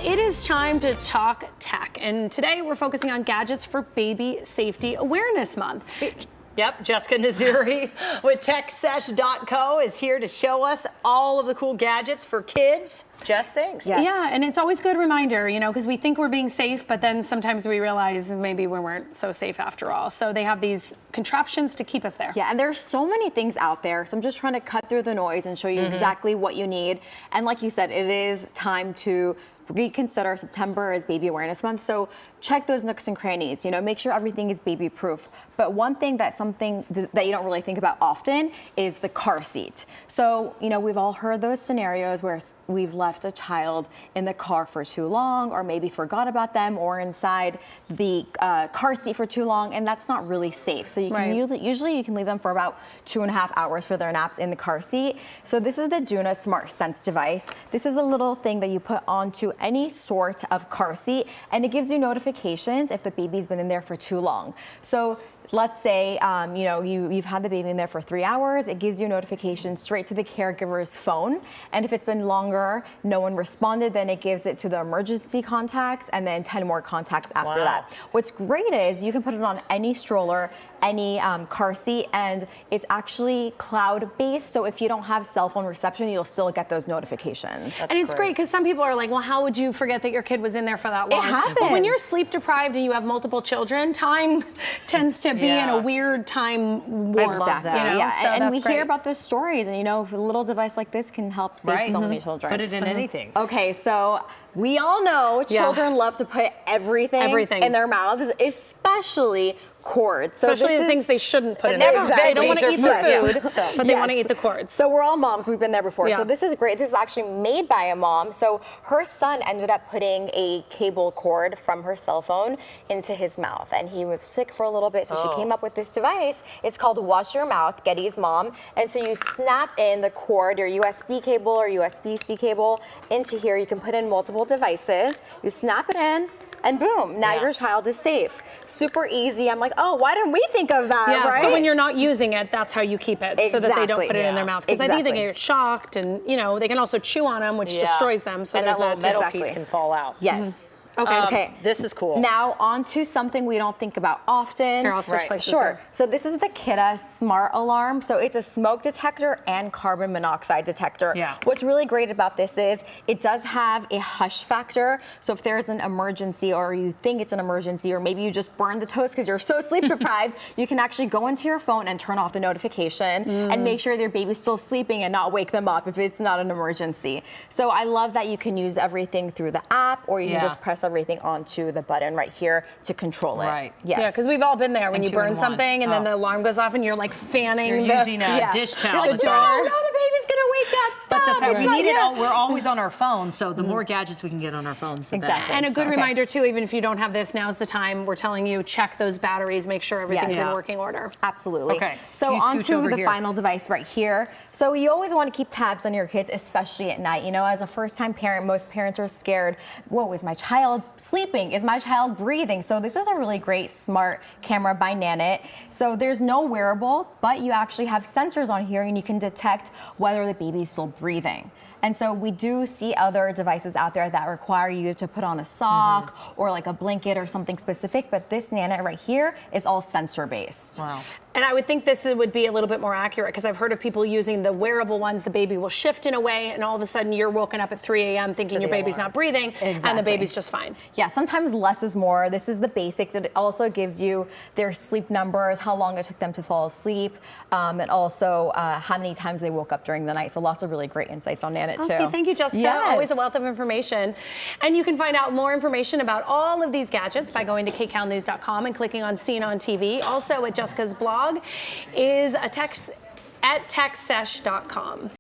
It is time to talk tech, and today we're focusing on gadgets for Baby Safety Awareness Month. Yep, Jessica Naziri with TechSesh.co is here to show us all of the cool gadgets for kids. Jess, thanks. Yes. Yeah, and it's always a good reminder, you know, because we think we're being safe, but then sometimes we realize maybe we weren't so safe after all. So they have these contraptions to keep us there. Yeah, and there's so many things out there, so I'm just trying to cut through the noise and show you exactly what you need. And like you said, it is time to reconsider September as Baby Awareness Month. So check those nooks and crannies, you know, make sure everything is baby proof. But one thing that you don't really think about often is the car seat. So, you know, we've all heard those scenarios where we've left a child in the car for too long, or maybe forgot about them, or inside the car seat for too long, and that's not really safe. So you can usually you can leave them for about 2.5 hours for their naps in the car seat. So this is the Doona Smart Sense device. This is a little thing that you put onto any sort of car seat, and it gives you notifications if the baby's been in there for too long. So let's say you know, you've had the baby in there for 3 hours. It gives you a notification straight to the caregiver's phone, and if it's been longer, no one responded, then it gives it to the emergency contacts, and then 10 more contacts after that. What's great is you can put it on any stroller, any car seat, and it's actually cloud-based, so if you don't have cell phone reception, you'll still get those notifications. And it's great because some people are like, well, how would you forget that your kid was in there for that long? It happens. But when you're sleep deprived and you have multiple children, time tends to be in a weird time warp. Exactly. You know? Yeah. So and we great. hear about those stories, and you know, a little device like this can help save so many children. Put it in anything. Okay, so we all know children love to put everything in their mouths, especially cords. So especially the things they shouldn't put in there. They don't want to eat the food, but they want to eat the cords. So we're all moms. We've been there before. So this is great. This is actually made by a mom. So her son ended up putting a cable cord from her cell phone into his mouth, and he was sick for a little bit. So she came up with this device. It's called Watch Your Mouth, Getty's mom. And so you snap in the cord, your USB cable or USB-C cable into here. You can put in multiple devices. You snap it in, and boom, now your child is safe. Super easy. I'm like, oh, why didn't we think of that, right? So when you're not using it, that's how you keep it, so that they don't put it in their mouth. Because I think they get shocked, and you know, they can also chew on them, which destroys them. So and there's that little metal piece can fall out. Yes. Okay. This is cool. Now on to something we don't think about often. Here, I'll switch places. Sure. So this is the Kidde Smart Alarm. So it's a smoke detector and carbon monoxide detector. Yeah. What's really great about this is it does have a hush factor. So if there's an emergency, or you think it's an emergency, or maybe you just burned the toast because you're so sleep deprived, you can actually go into your phone and turn off the notification and make sure your baby's still sleeping and not wake them up if it's not an emergency. So I love that you can use everything through the app, or you can just press everything onto the button right here to control it. Right. Yes. Yeah, because we've all been there when you burn something and then the alarm goes off and you're like fanning You're using a dish towel. Like, no, the baby's gonna wake up. Stop. But the fact we need it, we're always on our phones, so the more gadgets we can get on our phones, the better. And a good reminder too, even if you don't have this, now's the time. We're telling you, check those batteries, make sure everything's in working order. Absolutely. Okay. So onto the final device right here. So you always want to keep tabs on your kids, especially at night. You know, as a first-time parent, most parents are scared. Whoa, is my child sleeping? Is my child breathing? So this is a really great smart camera by Nanit. So there's no wearable, but you actually have sensors on here, and you can detect whether the baby's still breathing. And so we do see other devices out there that require you to put on a sock or like a blanket or something specific, but this Nanit right here is all sensor based. Wow. And I would think this would be a little bit more accurate, because I've heard of people using the wearable ones. The baby will shift in a way, and all of a sudden you're woken up at 3 a.m. thinking your baby's not breathing, and the baby's just fine. Yeah, sometimes less is more. This is the basics. It also gives you their sleep numbers, how long it took them to fall asleep, and also how many times they woke up during the night. So lots of really great insights on Nanit too. Okay, thank you, Jessica. Yes. Always a wealth of information. And you can find out more information about all of these gadgets by going to kcalnews.com and clicking on Seen on TV. Also at Jessica's blog is a text at techsesh.com.